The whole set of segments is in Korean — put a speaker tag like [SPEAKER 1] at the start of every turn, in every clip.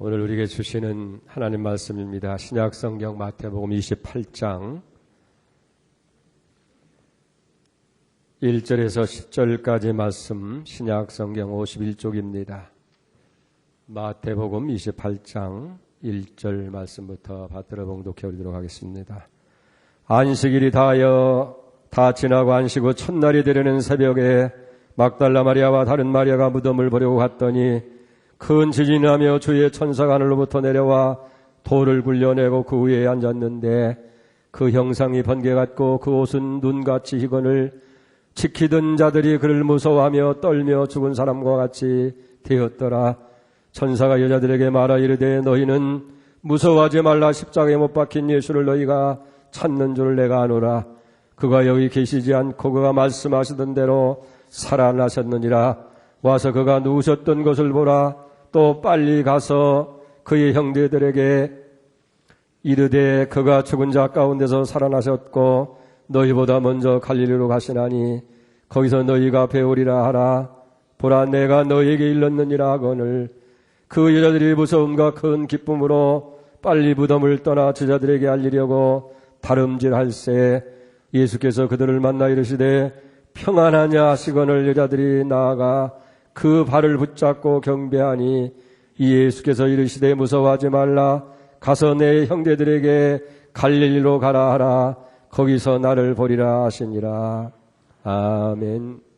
[SPEAKER 1] 오늘 우리에게 주시는 하나님 말씀입니다. 신약성경 마태복음 28장 1절에서 10절까지 말씀, 신약성경 51쪽입니다. 마태복음 28장 1절 말씀부터 받들어 봉독해 올리도록 하겠습니다. 안식일이 다 지나고 안식 후 첫날이 되려는 새벽에 막달라 마리아와 다른 마리아가 무덤을 보려고 갔더니 큰 지진이 나며 주의 천사가 하늘로부터 내려와 돌을 굴려내고 그 위에 앉았는데 그 형상이 번개 같고 그 옷은 눈같이 희건을 지키던 자들이 그를 무서워하며 떨며 죽은 사람과 같이 되었더라. 천사가 여자들에게 말하 이르되 너희는 무서워하지 말라. 십자가에 못 박힌 예수를 너희가 찾는 줄 내가 아노라. 그가 여기 계시지 않고 그가 말씀하시던 대로 살아나셨느니라. 와서 그가 누우셨던 것을 보라. 또 빨리 가서 그의 형제들에게 이르되 그가 죽은 자 가운데서 살아나셨고 너희보다 먼저 갈릴리로 가시나니 거기서 너희가 배우리라 하라. 보라 내가 너희에게 일렀느니라 하거늘 그 여자들이 무서움과 큰 기쁨으로 빨리 무덤을 떠나 제자들에게 알리려고 다름질할새 예수께서 그들을 만나 이르시되 평안하냐 하시거늘 여자들이 나아가 그 발을 붙잡고 경배하니 예수께서 이르시되 무서워하지 말라. 가서 내 형제들에게 갈릴리로 가라 하라. 거기서 나를 보리라 하시니라. 아멘.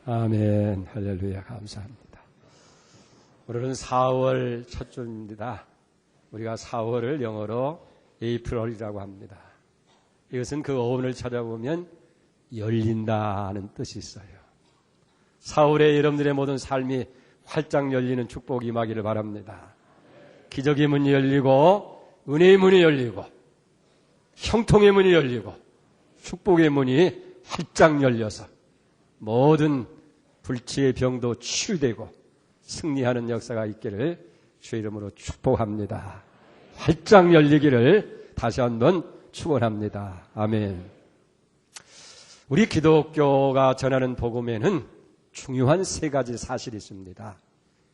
[SPEAKER 1] 아멘. 할렐루야. 감사합니다. 오늘은 4월 첫 주입니다. 우리가 4월을 영어로 에이프릴이라고 합니다. 이것은 그 어원을 찾아보면 열린다는 뜻이 있어요. 4월에 여러분들의 모든 삶이 활짝 열리는 축복이 임하기를 바랍니다. 기적의 문이 열리고 은혜의 문이 열리고 형통의 문이 열리고 축복의 문이 활짝 열려서 모든 불치의 병도 치유되고 승리하는 역사가 있기를 주의 이름으로 축복합니다. 활짝 열리기를 다시 한번 축원합니다. 아멘. 우리 기독교가 전하는 복음에는 중요한 3가지 사실이 있습니다.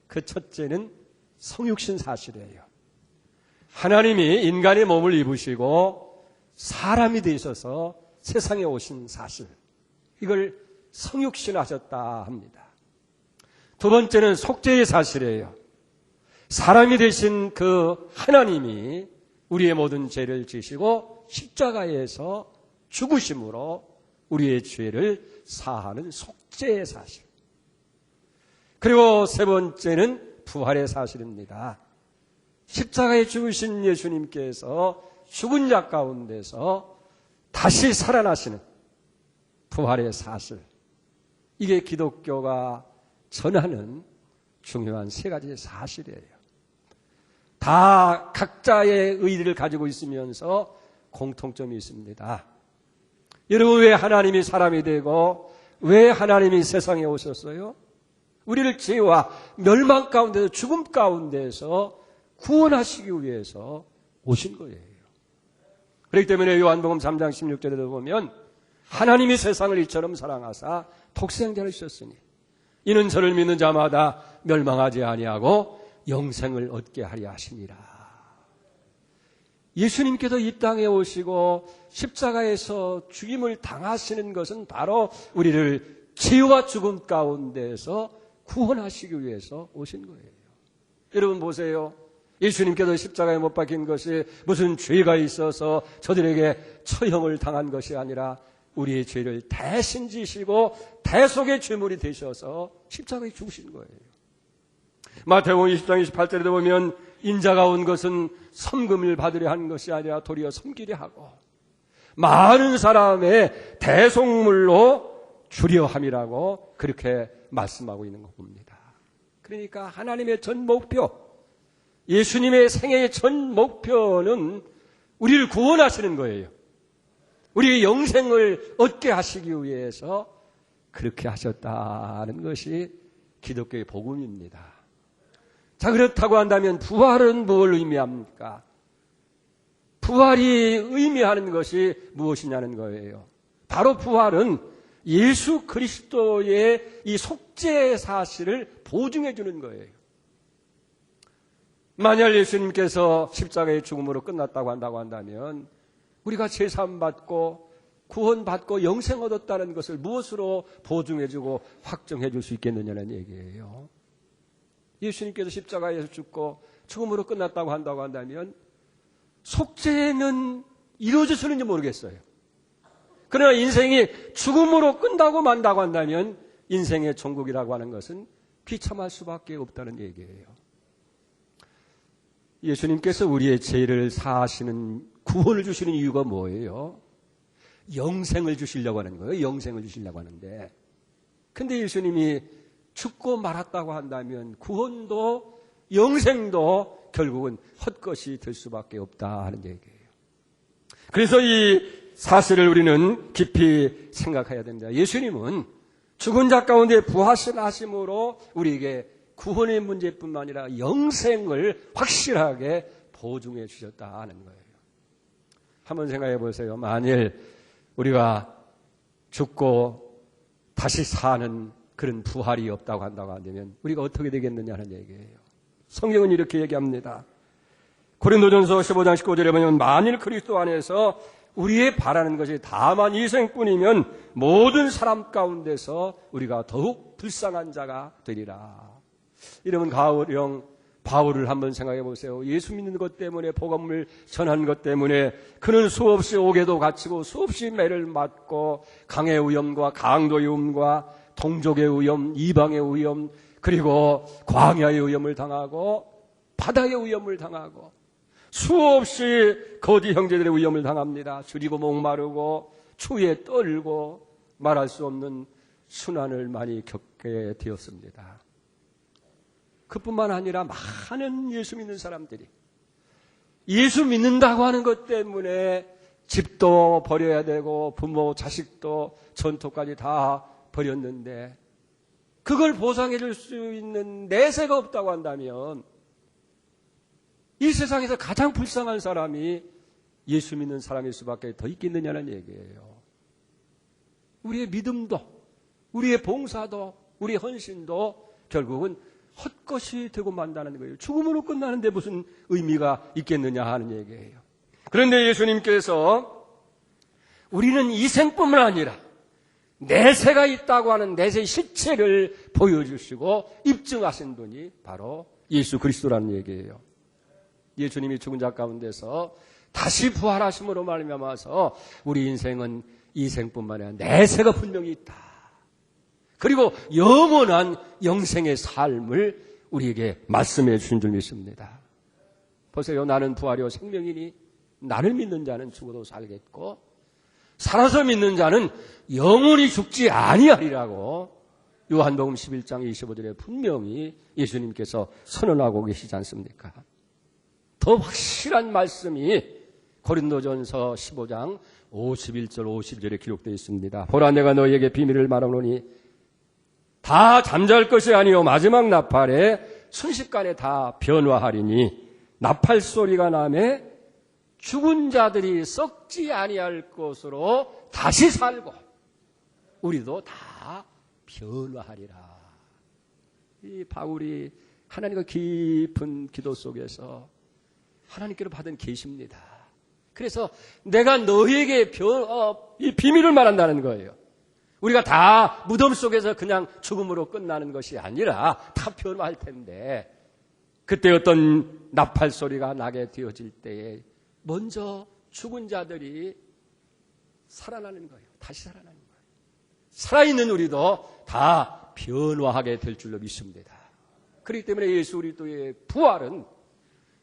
[SPEAKER 1] 그 첫째는 성육신 사실이에요. 하나님이 인간의 몸을 입으시고 사람이 되셔서 세상에 오신 사실, 이걸 성육신하셨다 합니다. 두 번째는 속죄의 사실이에요. 사람이 되신 그 하나님이 우리의 모든 죄를 지시고 십자가에서 죽으심으로 우리의 죄를 사하는 속죄의 사실. 그리고 세 번째는 부활의 사실입니다. 십자가에 죽으신 예수님께서 죽은 자 가운데서 다시 살아나시는 부활의 사실. 이게 기독교가 전하는 중요한 3가지 사실이에요. 다 각자의 의의를 가지고 있으면서 공통점이 있습니다. 여러분, 왜 하나님이 사람이 되고 왜 하나님이 세상에 오셨어요? 우리를 죄와 멸망 가운데서 죽음 가운데서 구원하시기 위해서 오신 거예요. 그렇기 때문에 요한복음 3장 16절에도 보면 하나님이 세상을 이처럼 사랑하사 독생자를 주셨으니 이는 저를 믿는 자마다 멸망하지 아니하고 영생을 얻게 하려 하시니라. 예수님께서 이 땅에 오시고 십자가에서 죽임을 당하시는 것은 바로 우리를 죄와 죽음 가운데서 구원하시기 위해서 오신 거예요. 여러분 보세요. 예수님께서 십자가에 못 박힌 것이 무슨 죄가 있어서 저들에게 처형을 당한 것이 아니라 우리의 죄를 대신 지시고 대속의 죄물이 되셔서 십자가에 죽으신 거예요. 마태복음 20장 28절에도 보면 인자가 온 것은 섬금을 받으려 하는 것이 아니라 도리어 섬기려 하고 많은 사람의 대속물로 주려 함이라고 그렇게 말씀하고 있는 것 봅니다. 그러니까 하나님의 전 목표, 예수님의 생애의 전 목표는 우리를 구원하시는 거예요. 우리의 영생을 얻게 하시기 위해서 그렇게 하셨다는 것이 기독교의 복음입니다. 자, 그렇다고 한다면 부활은 무엇을 의미합니까? 부활이 의미하는 것이 무엇이냐는 거예요. 바로 부활은 예수 그리스도의 이 속죄 사실을 보증해 주는 거예요. 만약 예수님께서 십자가의 죽음으로 끝났다고 한다면 우리가 제사함 받고 구원받고 영생 얻었다는 것을 무엇으로 보증해 주고 확정해 줄 수 있겠느냐는 얘기예요. 예수님께서 십자가에서 죽고 죽음으로 끝났다고 한다면 속죄는 이루어졌을는지 모르겠어요. 그러나 인생이 죽음으로 끝나고 만다고 한다면 인생의 종국이라고 하는 것은 비참할 수밖에 없다는 얘기예요. 예수님께서 우리의 죄를 사하시는 구원을 주시는 이유가 뭐예요? 영생을 주시려고 하는 거예요. 영생을 주시려고 하는데. 근데 예수님이 죽고 말았다고 한다면 구원도 영생도 결국은 헛것이 될 수밖에 없다 하는 얘기예요. 그래서 이 사실을 우리는 깊이 생각해야 됩니다. 예수님은 죽은 자 가운데 부활하심으로 우리에게 구원의 문제뿐만 아니라 영생을 확실하게 보증해 주셨다 하는 거예요. 한번 생각해 보세요. 만일 우리가 죽고 다시 사는 그런 부활이 없다고 한다고 한다면 우리가 어떻게 되겠느냐 하는 얘기예요. 성경은 이렇게 얘기합니다. 고린도전서 15장 19절에 보면 만일 그리스도 안에서 우리의 바라는 것이 다만 이생뿐이면 모든 사람 가운데서 우리가 더욱 불쌍한 자가 되리라. 이러면 가을형 바울을 한번 생각해 보세요. 예수 믿는 것 때문에 복음을 전하는 것 때문에 그는 수없이 옥에도 갇히고 수없이 매를 맞고 강의 위험과 강도의 위험과 동족의 위험, 이방의 위험, 그리고 광야의 위험을 당하고 바다의 위험을 당하고 수없이 거지 형제들의 위험을 당합니다. 줄이고 목마르고 추위에 떨고 말할 수 없는 순환을 많이 겪게 되었습니다. 그뿐만 아니라 많은 예수 믿는 사람들이 예수 믿는다고 하는 것 때문에 집도 버려야 되고 부모, 자식도 전토까지 다 버렸는데 그걸 보상해 줄 수 있는 내세가 없다고 한다면 이 세상에서 가장 불쌍한 사람이 예수 믿는 사람일 수밖에 더 있겠느냐는 얘기예요. 우리의 믿음도, 우리의 봉사도, 우리의 헌신도 결국은 헛것이 되고 만다는 거예요. 죽음으로 끝나는데 무슨 의미가 있겠느냐 하는 얘기예요. 그런데 예수님께서 우리는 이 생뿐만 아니라 내세가 있다고 하는 내세의 실체를 보여주시고 입증하신 분이 바로 예수 그리스도라는 얘기예요. 예수님이 죽은 자 가운데서 다시 부활하심으로 말미암아서 우리 인생은 이 생뿐만 아니라 내세가 분명히 있다. 그리고 영원한 영생의 삶을 우리에게 말씀해 주신 줄 믿습니다. 보세요. 나는 부활이요 생명이니 나를 믿는 자는 죽어도 살겠고 살아서 믿는 자는 영원히 죽지 아니하리라고 요한복음 11장 25절에 분명히 예수님께서 선언하고 계시지 않습니까? 더 확실한 말씀이 고린도전서 15장 51절 52절에 기록되어 있습니다. 보라 내가 너희에게 비밀을 말하노니 다 잠잘 것이 아니요 마지막 나팔에 순식간에 다 변화하리니 나팔 소리가 나매 죽은 자들이 썩지 아니할 것으로 다시 살고 우리도 다 변화하리라. 이 바울이 하나님과 깊은 기도 속에서 하나님께로 받은 계시입니다. 그래서 내가 너희에게 이 비밀을 말한다는 거예요. 우리가 다 무덤 속에서 그냥 죽음으로 끝나는 것이 아니라 다 변화할 텐데 그때 어떤 나팔 소리가 나게 되어질 때에 먼저 죽은 자들이 살아나는 거예요. 다시 살아나는 거예요. 살아있는 우리도 다 변화하게 될 줄로 믿습니다. 그렇기 때문에 예수 그리스도의 부활은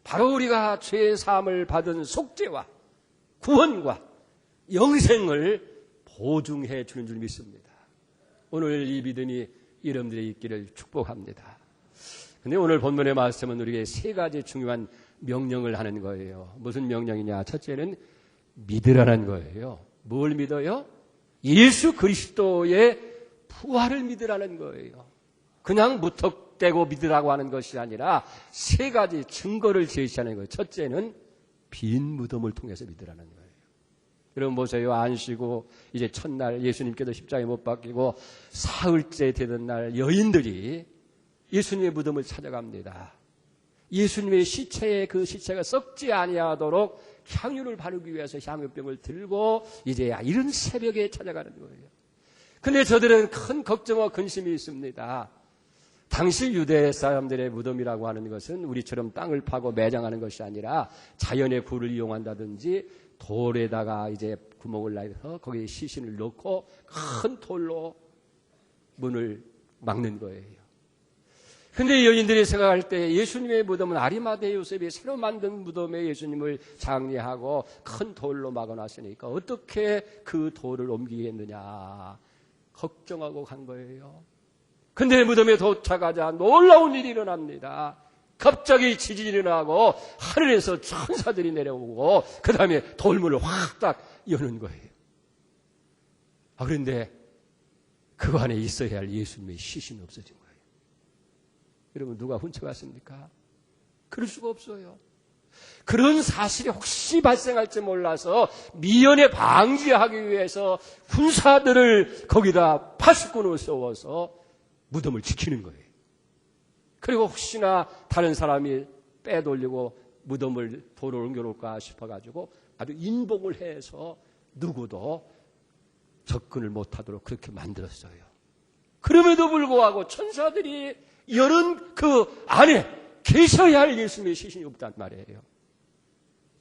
[SPEAKER 1] 바로 우리가 죄의 사함을 받은 속죄와 구원과 영생을 보증해 주는 줄 믿습니다. 오늘 이 믿음이 여러분들의 있기를 축복합니다. 근데 오늘 본문의 말씀은 우리에게 세 가지 중요한 명령을 하는 거예요. 무슨 명령이냐? 첫째는 믿으라는 거예요. 뭘 믿어요? 예수 그리스도의 부활을 믿으라는 거예요. 그냥 무턱대고 믿으라고 하는 것이 아니라 세 가지 증거를 제시하는 거예요. 첫째는 빈 무덤을 통해서 믿으라는 거예요. 여러분 보세요. 안식고 이제 첫날 예수님께서 십자가에 못 박히고 사흘째 되던 날 여인들이 예수님의 무덤을 찾아갑니다. 예수님의 시체에 그 시체가 썩지 아니하도록 향유를 바르기 위해서 향유병을 들고 이제 이른 새벽에 찾아가는 거예요. 근데 저들은 큰 걱정과 근심이 있습니다. 당시 유대 사람들의 무덤이라고 하는 것은 우리처럼 땅을 파고 매장하는 것이 아니라 자연의 굴을 이용한다든지 돌에다가 이제 구멍을 나서 거기에 시신을 넣고 큰 돌로 문을 막는 거예요. 근데 여인들이 생각할 때 예수님의 무덤은 아리마대 요셉이 새로 만든 무덤에 예수님을 장례하고 큰 돌로 막아놨으니까 어떻게 그 돌을 옮기겠느냐 걱정하고 간 거예요. 근데 무덤에 도착하자 놀라운 일이 일어납니다. 갑자기 지진이 일어나고 하늘에서 천사들이 내려오고 그 다음에 돌문을 확 딱 여는 거예요. 그런데 그 안에 있어야 할 예수님의 시신이 없어진 거예요. 여러분 누가 훔쳐갔습니까? 그럴 수가 없어요. 그런 사실이 혹시 발생할지 몰라서 미연에 방지하기 위해서 군사들을 거기다 80군을 세워서 무덤을 지키는 거예요. 그리고 혹시나 다른 사람이 빼돌리고 무덤을 도로 옮겨놓을까 싶어가지고 아주 인봉을 해서 누구도 접근을 못하도록 그렇게 만들었어요. 그럼에도 불구하고 천사들이 여는 그 안에 계셔야 할 예수님의 시신이 없단 말이에요.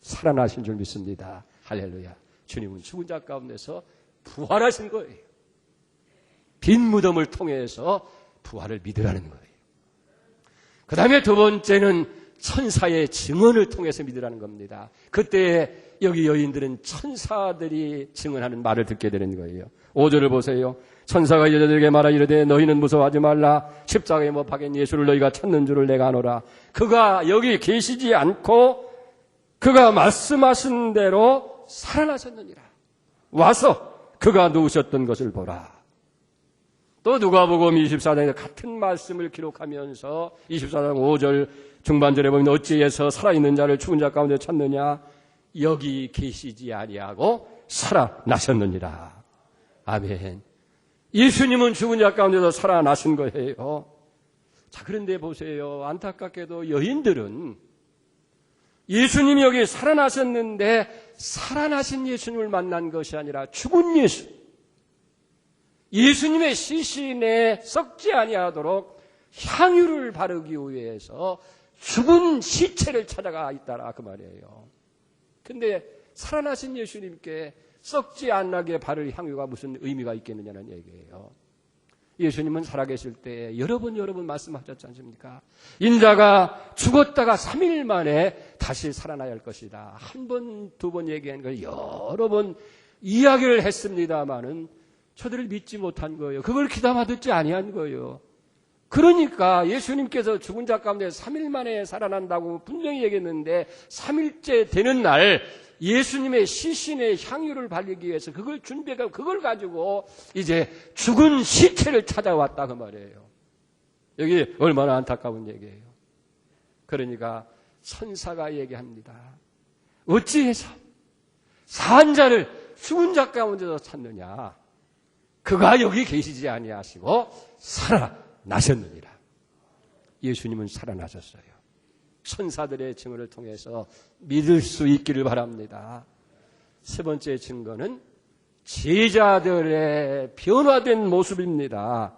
[SPEAKER 1] 살아나신 줄 믿습니다. 할렐루야. 주님은 죽은 자 가운데서 부활하신 거예요. 빈 무덤을 통해서 부활을 믿으라는 거예요. 그 다음에 두 번째는 천사의 증언을 통해서 믿으라는 겁니다. 그때 여기 여인들은 천사들이 증언하는 말을 듣게 되는 거예요. 5절을 보세요. 천사가 여자들에게 말하 이르되 너희는 무서워하지 말라. 십자가에 못 박인 예수를 너희가 찾는 줄을 내가 아노라. 그가 여기 계시지 않고 그가 말씀하신 대로 살아나셨느니라. 와서 그가 누우셨던 것을 보라. 또 누가복음 24장에서 같은 말씀을 기록하면서 24장 5절 중반절에 보면 어찌해서 살아있는 자를 죽은 자 가운데 찾느냐. 여기 계시지 아니하고 살아나셨느니라. 아멘. 예수님은 죽은 자 가운데서 살아나신 거예요. 자, 그런데 보세요. 안타깝게도 여인들은 예수님이 여기 살아나셨는데 살아나신 예수님을 만난 것이 아니라 죽은 예수님의 시신에 썩지 아니하도록 향유를 바르기 위해서 죽은 시체를 찾아가 있다라 그 말이에요. 근데 살아나신 예수님께 썩지 않게 바를 향유가 무슨 의미가 있겠느냐는 얘기예요. 예수님은 살아계실 때 여러 번 말씀하셨지 않습니까? 인자가 죽었다가 3일 만에 다시 살아나야 할 것이다. 한 번, 두 번 얘기한 걸 여러 번 이야기를 했습니다마는 저들을 믿지 못한 거예요. 그걸 귀담아 듣지 아니한 거예요. 그러니까 예수님께서 죽은 자 가운데 3일 만에 살아난다고 분명히 얘기했는데 3일째 되는 날 예수님의 시신에 향유를 바르기 위해서 그걸 준비하고 그걸 가지고 이제 죽은 시체를 찾아왔다 그 말이에요. 여기 얼마나 안타까운 얘기예요. 그러니까 천사가 얘기합니다. 어찌해서 산 자를 죽은 자 가운데서 찾느냐. 그가 여기 계시지 아니하시고 살아나셨느니라. 예수님은 살아나셨어요. 천사들의 증언을 통해서 믿을 수 있기를 바랍니다. 세 번째 증거는 제자들의 변화된 모습입니다.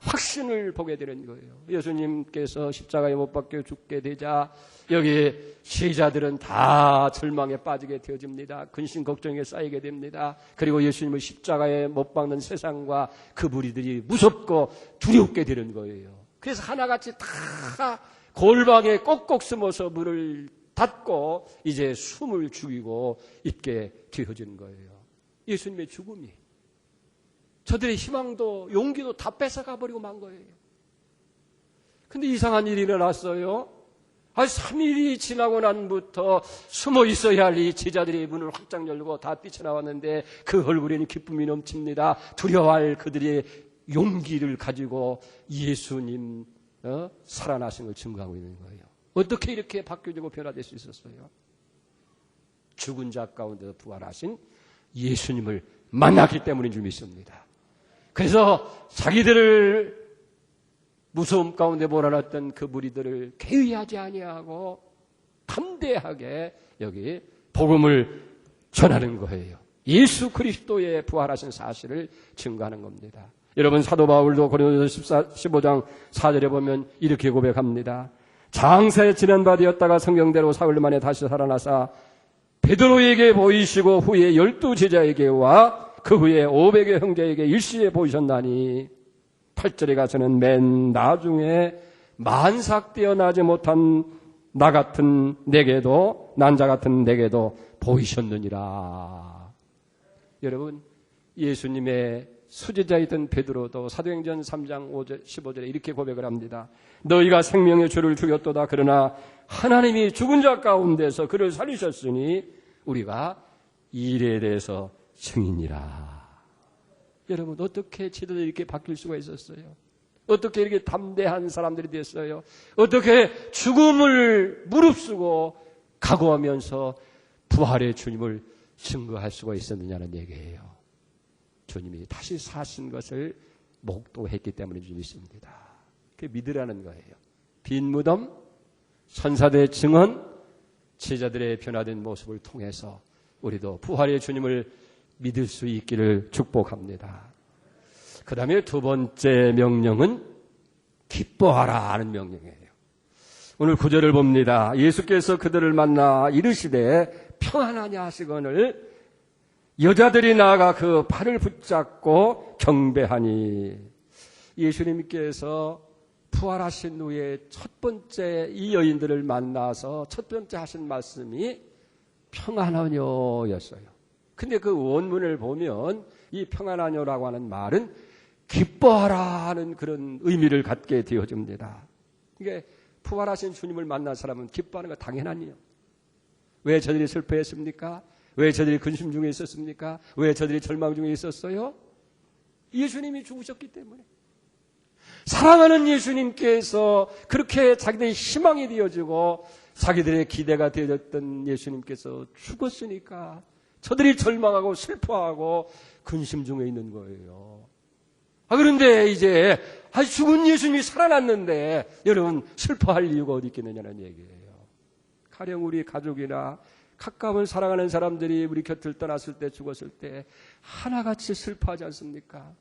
[SPEAKER 1] 확신을 보게 되는 거예요. 예수님께서 십자가에 못 박혀 죽게 되자 여기 제자들은 다 절망에 빠지게 되어집니다. 근심 걱정에 쌓이게 됩니다. 그리고 예수님을 십자가에 못 박는 세상과 그 무리들이 무섭고 두렵게 되는 거예요. 그래서 하나같이 다 골방에 꼭꼭 숨어서 문을 닫고 이제 숨을 죽이고 있게 되어지는 거예요. 예수님의 죽음이 저들의 희망도 용기도 다 뺏어가 버리고 만 거예요. 근데 이상한 일이 일어났어요. 3일이 지나고 난부터 숨어 있어야 할 이 제자들이 문을 확장 열고 다 뛰쳐나왔는데 그 얼굴에는 기쁨이 넘칩니다. 두려워할 그들의 용기를 가지고 예수님 살아나신 걸 증거하고 있는 거예요. 어떻게 이렇게 바뀌어지고 변화될 수 있었어요? 죽은 자 가운데서 부활하신 예수님을 만났기 때문인 줄 믿습니다. 그래서 자기들을 무서움 가운데 몰아놨던 그 무리들을 개의하지 아니하고 담대하게 여기 복음을 전하는 거예요. 예수 그리스도의 부활하신 사실을 증거하는 겁니다. 여러분 사도 바울도 고린도서 15장 4절에 보면 이렇게 고백합니다. 장사에 지난 바 되었다가 성경대로 사흘 만에 다시 살아나사 베드로에게 보이시고 후에 12제자에게와 그 후에 500의 형제에게 일시에 보이셨나니 8절에 가서는 맨 나중에 만삭되어 나지 못한 나 같은 내게도 난자 같은 내게도 보이셨느니라. 여러분 예수님의 수제자이던 베드로도 사도행전 3장 5절, 15절에 이렇게 고백을 합니다. 너희가 생명의 주를 죽였도다. 그러나 하나님이 죽은 자 가운데서 그를 살리셨으니 우리가 이 일에 대해서 증인이라. 여러분 어떻게 지도들이 이렇게 바뀔 수가 있었어요? 어떻게 이렇게 담대한 사람들이 됐어요? 어떻게 죽음을 무릅쓰고 각오하면서 부활의 주님을 증거할 수가 있었느냐는 얘기예요. 주님이 다시 사신 것을 목도했기 때문인 줄 믿습니다. 그게 믿으라는 거예요. 빈 무덤, 천사들의 증언, 제자들의 변화된 모습을 통해서 우리도 부활의 주님을 믿을 수 있기를 축복합니다. 그 다음에 두 번째 명령은 기뻐하라 하는 명령이에요. 오늘 9절을 봅니다. 예수께서 그들을 만나 이르시되 평안하냐 하시거늘 여자들이 나아가 그 팔을 붙잡고 경배하니 예수님께서 부활하신 후에 첫 번째 이 여인들을 만나서 첫 번째 하신 말씀이 평안하뇨였어요. 근데 그 원문을 보면 이 평안하뇨라고 하는 말은 기뻐하라 하는 그런 의미를 갖게 되어집니다. 이게 부활하신 주님을 만난 사람은 기뻐하는 거 당연한 일이에요. 왜 저들이 슬퍼했습니까? 왜 저들이 근심 중에 있었습니까? 왜 저들이 절망 중에 있었어요? 예수님이 죽으셨기 때문에. 사랑하는 예수님께서 그렇게 자기들의 희망이 되어지고 자기들의 기대가 되어졌던 예수님께서 죽었으니까 저들이 절망하고 슬퍼하고 근심 중에 있는 거예요. 그런데 이제 죽은 예수님이 살아났는데 여러분 슬퍼할 이유가 어디 있겠느냐는 얘기예요. 가령 우리 가족이나 가까운 사랑하는 사람들이 우리 곁을 떠났을 때 죽었을 때 하나같이 슬퍼하지 않습니까?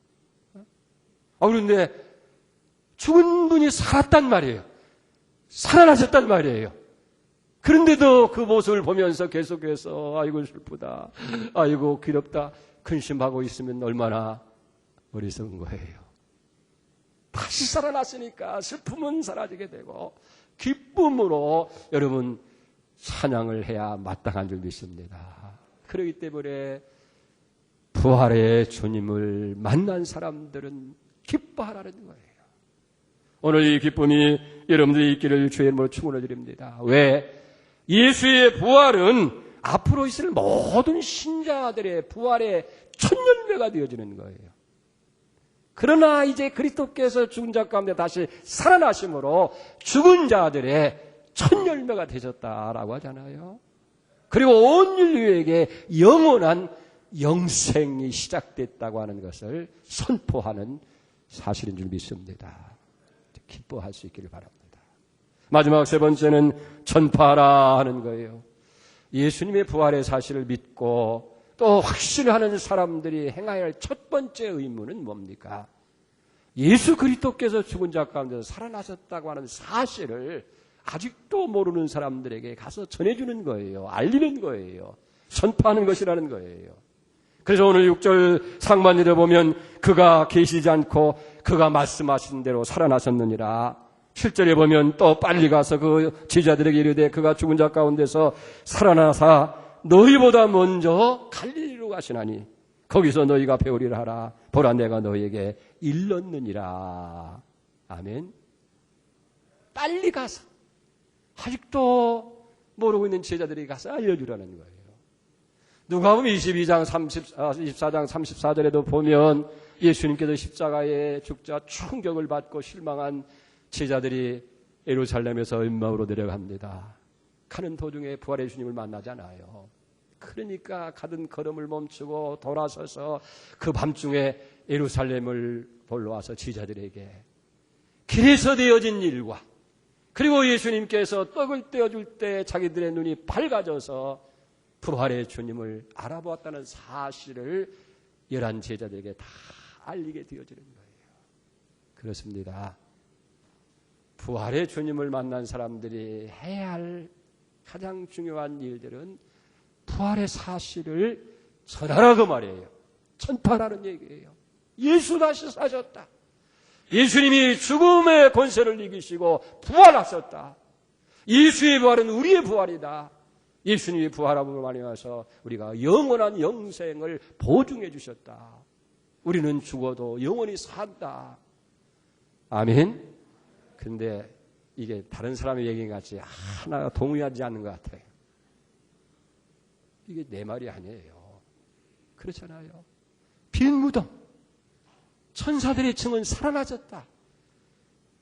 [SPEAKER 1] 그런데 죽은 분이 살았단 말이에요. 살아나셨단 말이에요. 그런데도 그 모습을 보면서 계속해서 아이고 슬프다, 아이고 괴롭다 근심하고 있으면 얼마나 어리석은 거예요. 다시 살아났으니까 슬픔은 사라지게 되고 기쁨으로 여러분 찬양을 해야 마땅한 줄 믿습니다. 그렇기 때문에 부활의 주님을 만난 사람들은 기뻐하라는 거예요. 오늘 이 기쁨이 여러분들이 있기를 주의 이름으로 축원을 드립니다. 왜? 예수의 부활은 앞으로 있을 모든 신자들의 부활의 첫 열매가 되어지는 거예요. 그러나 이제 그리스도께서 죽은 자 가운데 다시 살아나심으로 죽은 자들의 첫 열매가 되셨다라고 하잖아요. 그리고 온 인류에게 영원한 영생이 시작됐다고 하는 것을 선포하는 사실인 줄 믿습니다. 기뻐할 수 있기를 바랍니다. 마지막 세 번째는 전파하라 하는 거예요. 예수님의 부활의 사실을 믿고 또 확신하는 사람들이 행해야 할 첫 번째 의무는 뭡니까? 예수 그리스도께서 죽은 자 가운데서 살아나셨다고 하는 사실을 아직도 모르는 사람들에게 가서 전해주는 거예요. 알리는 거예요. 전파하는 것이라는 거예요. 그래서 오늘 6절 상반절에 보면 그가 계시지 않고 그가 말씀하신 대로 살아나셨느니라. 7절에 보면 또 빨리 가서 그 제자들에게 이르되 그가 죽은 자 가운데서 살아나사 너희보다 먼저 갈릴리로 가시나니 거기서 너희가 배우리라 하라. 보라 내가 너희에게 일렀느니라. 아멘. 빨리 가서 아직도 모르고 있는 제자들이 가서 알려주라는 거예요. 누가복음 24장 34절에도 보면 예수님께서 십자가에 죽자 충격을 받고 실망한 제자들이 예루살렘에서 엠마오로 내려갑니다. 가는 도중에 부활의 주님을 만나잖아요. 그러니까 가던 걸음을 멈추고 돌아서서 그 밤중에 예루살렘을 보러 와서 제자들에게 길에서 되어진 일과 그리고 예수님께서 떡을 떼어줄 때 자기들의 눈이 밝아져서 부활의 주님을 알아보았다는 사실을 11 제자들에게 다 알리게 되어지는 거예요. 그렇습니다. 부활의 주님을 만난 사람들이 해야 할 가장 중요한 일들은 부활의 사실을 전하라고 말이에요. 전파라는 얘기예요. 예수 다시 사셨다. 예수님이 죽음의 권세를 이기시고 부활하셨다. 예수의 부활은 우리의 부활이다. 예수님이 부활함으로 말미암아서 우리가 영원한 영생을 보증해 주셨다. 우리는 죽어도 영원히 산다. 아멘. 근데 이게 다른 사람의 얘기 같이 하나가 동의하지 않는 것 같아요. 이게 내 말이 아니에요. 그렇잖아요. 빈 무덤. 천사들의 층은 살아나셨다.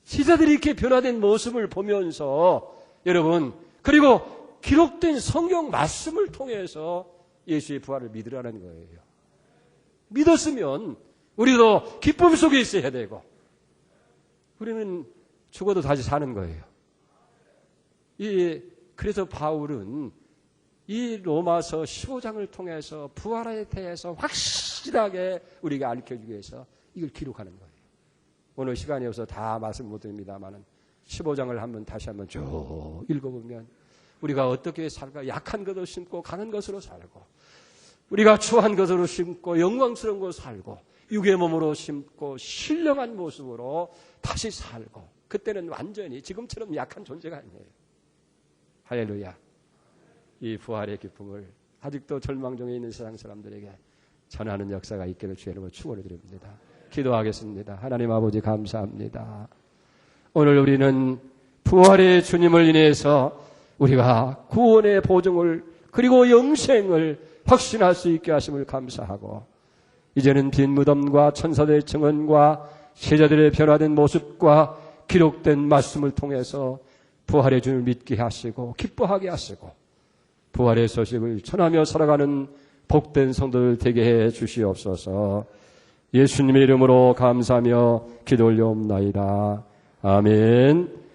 [SPEAKER 1] 제자들이 이렇게 변화된 모습을 보면서 여러분 그리고 기록된 성경 말씀을 통해서 예수의 부활을 믿으라는 거예요. 믿었으면 우리도 기쁨 속에 있어야 되고 우리는 죽어도 다시 사는 거예요. 그래서 바울은 이 로마서 15장을 통해서 부활에 대해서 확실하게 우리에게 알려주기 위해서 이걸 기록하는 거예요. 오늘 시간이 없어서 다 말씀 못 드립니다만 15장을 다시 한번 쭉 읽어보면 우리가 어떻게 살까? 약한 것을 심고 가는 것으로 살고 우리가 추한 것으로 심고 영광스러운 것으로 살고 육의 몸으로 심고 신령한 모습으로 다시 살고 그때는 완전히 지금처럼 약한 존재가 아니에요. 할렐루야. 이 부활의 기쁨을 아직도 절망 중에 있는 세상 사람들에게 전하는 역사가 있기를 주의 이름으로 축원을 드립니다. 기도하겠습니다. 하나님 아버지 감사합니다. 오늘 우리는 부활의 주님을 인해서 우리가 구원의 보증을 그리고 영생을 확신할 수 있게 하심을 감사하고 이제는 빈 무덤과 천사들의 증언과 제자들의 변화된 모습과 기록된 말씀을 통해서 부활의 주님을 믿게 하시고 기뻐하게 하시고 부활의 소식을 전하며 살아가는 복된 성도들 되게 해 주시옵소서. 예수님의 이름으로 감사하며 기도 올려옵나이다. 아멘.